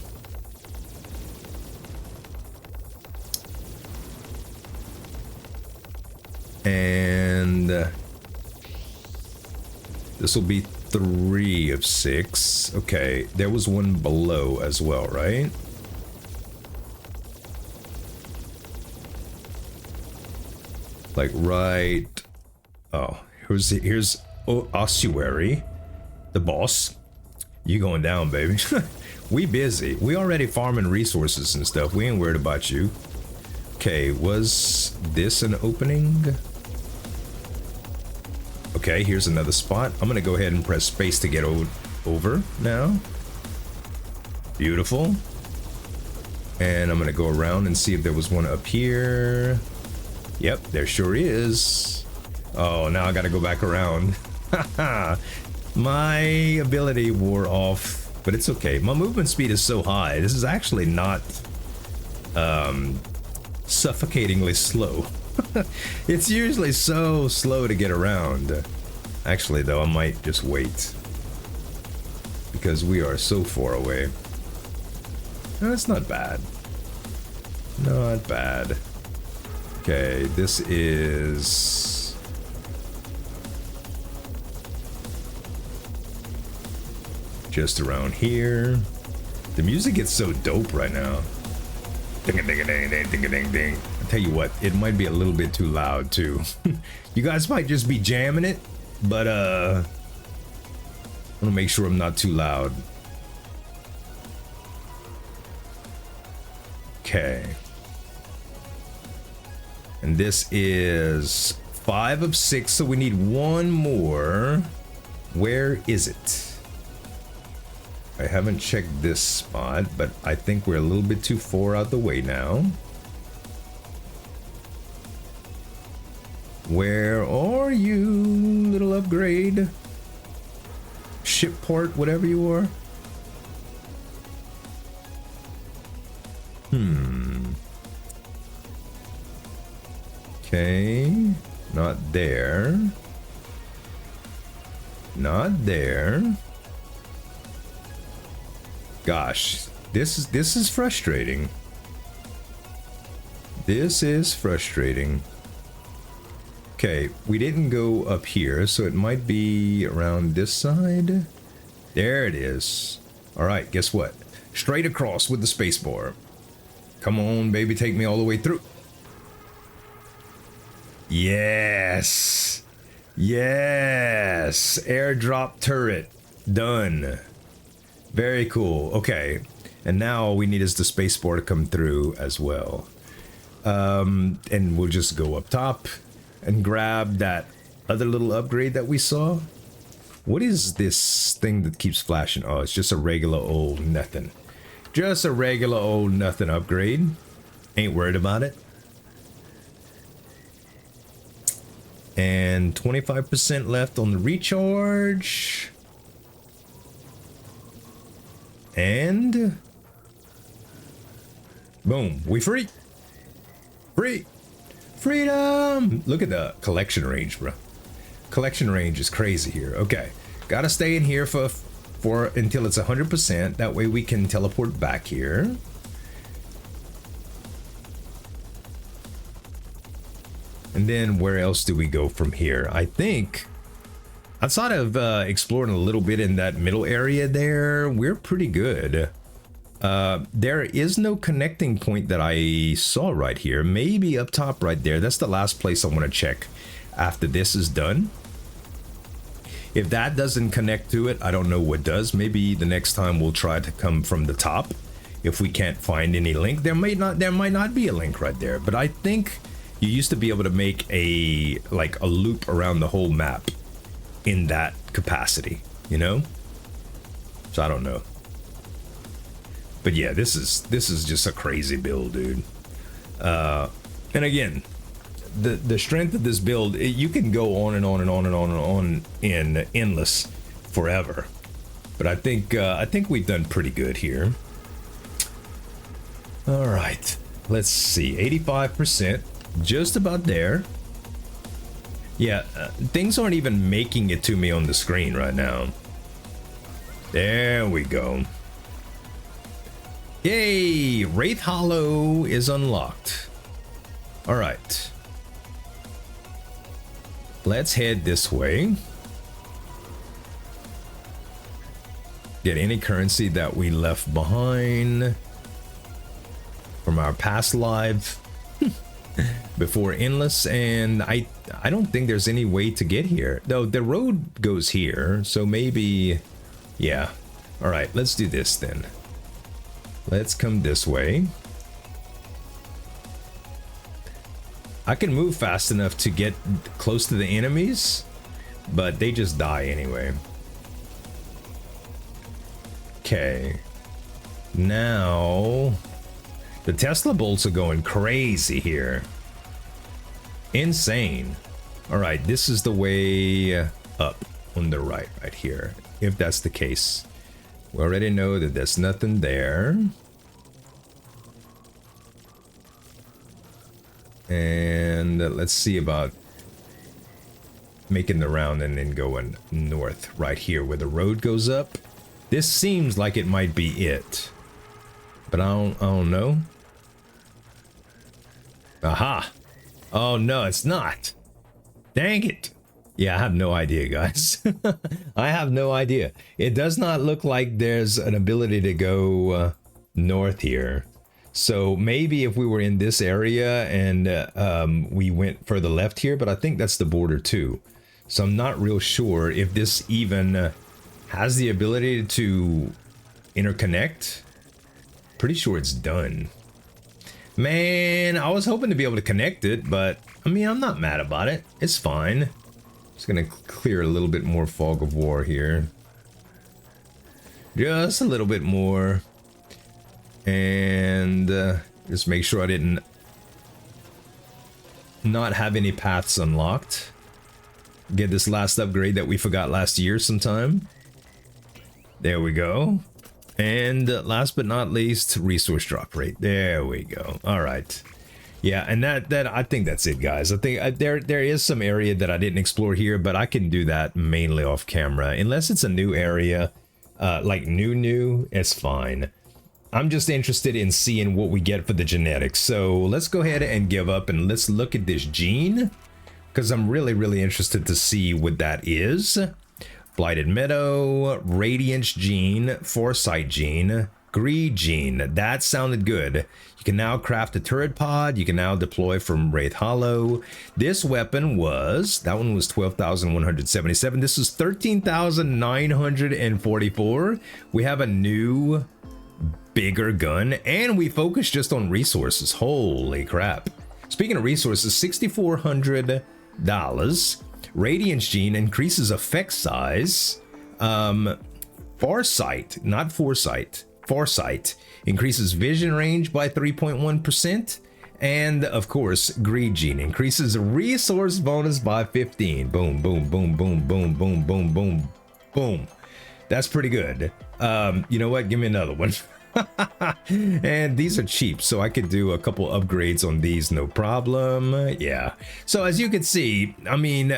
And this will be 3 of 6. Okay, there was one below as well, right? Like right. Oh, here's ossuary, the boss. You going down, baby? We busy. We already farming resources and stuff. We ain't worried about you. Okay, was this an opening? Okay, here's another spot. I'm gonna go ahead and press space to get over now. Beautiful. And I'm gonna go around and see if there was one up here. Yep, there sure is. Oh, now I gotta go back around. My ability wore off, but it's okay. My movement speed is so high. This is actually not suffocatingly slow. It's usually so slow to get around. Actually, though, I might just wait because we are so far away. No, it's not bad. Not bad. Okay, this is... just around here. The music gets so dope right now. Ding a ding a ding ding ding a ding ding. I'll tell you what, it might be a little bit too loud too. You guys might just be jamming it, but I want to make sure I'm not too loud. Okay. And this is 5 of 6, so we need one more. Where is it? I haven't checked this spot, but I think we're a little bit too far out the way now. Where are you, little upgrade? Ship port, whatever you are. Okay, not there. Not there. Gosh, this is frustrating. This is frustrating. Okay, we didn't go up here, so it might be around this side. There it is. All right, guess what? Straight across with the spacebar. Come on, baby, take me all the way through. Yes. Yes. Airdrop turret. Done. Very cool. Okay. And now all we need is the spacebar to come through as well. And we'll just go up top and grab that other little upgrade that we saw. What is this thing that keeps flashing? Oh, it's just a regular old nothing. Just a regular old nothing upgrade. Ain't worried about it. And 25% left on the recharge. And boom, we free. Free. Freedom. Look at the collection range, bro. Collection range is crazy here. Okay. Gotta stay in here for until it's 100%. That way we can teleport back here. And then where else do we go from here? I think outside of exploring a little bit in that middle area there, we're pretty good. There is no connecting point that I saw right here. Maybe up top right there. That's the last place I want to check after this is done. If that doesn't connect to it, I don't know what does. Maybe the next time we'll try to come from the top. If we can't find any link, there might not be a link right there. But I think you used to be able to make a loop around the whole map in that capacity, you know? So I don't know. But yeah, this is just a crazy build, dude. And again, the strength of this build, you can go on and on and on and on and on in endless forever. But I think we've done pretty good here. All right, let's see, 85%, just about there. Yeah, things aren't even making it to me on the screen right now. There we go. Yay, Wraith Hollow is unlocked. All right. Let's head this way. Get any currency that we left behind from our past life before Endless, and I don't think there's any way to get here. Though the road goes here, so maybe, yeah. All right, let's do this then. Let's come this way. I can move fast enough to get close to the enemies, but they just die anyway. Okay. Now, the Tesla bolts are going crazy here. Insane. All right, this is the way up on the right here, if that's the case. We already know that there's nothing there. And let's see about making the round and then going north right here where the road goes up. This seems like it might be it, but I don't know. Aha! Oh no, it's not. Dang it. Yeah, I have no idea, guys. I have no idea. It does not look like there's an ability to go north here. So maybe if we were in this area and we went further left here, but I think that's the border too. So I'm not real sure if this even has the ability to interconnect. Pretty sure it's done. Man, I was hoping to be able to connect it, but I mean, I'm not mad about it. It's fine. Just gonna clear a little bit more fog of war here. Just a little bit more. And just make sure I didn't not have any paths unlocked. Get this last upgrade that we forgot last year sometime. There we go. And last but not least, resource drop rate. There we go. All right. Yeah, and that I think that's it, guys. I think there is some area that I didn't explore here, but I can do that mainly off camera. Unless it's a new area, like new, it's fine. I'm just interested in seeing what we get for the genetics. So let's go ahead and give up and let's look at this gene, because I'm really interested to see what that is. Blighted Meadow, Radiance gene, Foresight gene, Greed gene. That sounded good. You can now craft a turret pod. You can now deploy from Wraith Hollow. This weapon was, that one was 12,177. This is 13,944. We have a new bigger gun, and we focus just on resources. Holy crap. Speaking of resources, $6,400. Radiance gene increases effect size. Farsight, not Foresight. Farsight increases vision range by 3.1%. And of course, Greed gene increases resource bonus by 15. Boom, boom, boom, boom, boom, boom, boom, boom, boom. That's pretty good. You know what? Give me another one. And these are cheap, so I could do a couple upgrades on these, no problem. Yeah. So as you can see, I mean,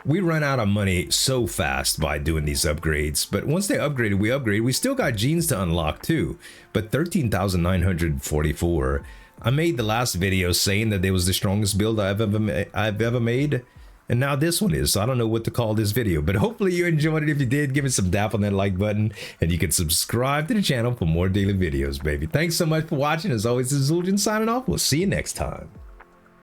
we run out of money so fast by doing these upgrades, but once they upgraded, we upgrade. We still got genes to unlock too, but 13,944. I made the last video saying that it was the strongest build I've ever made. And now this one is, so I don't know what to call this video, but hopefully you enjoyed it. If you did, give it some dap on that like button, and you can subscribe to the channel for more daily videos, baby. Thanks so much for watching. As always, this is Zuljan signing off. We'll see you next time.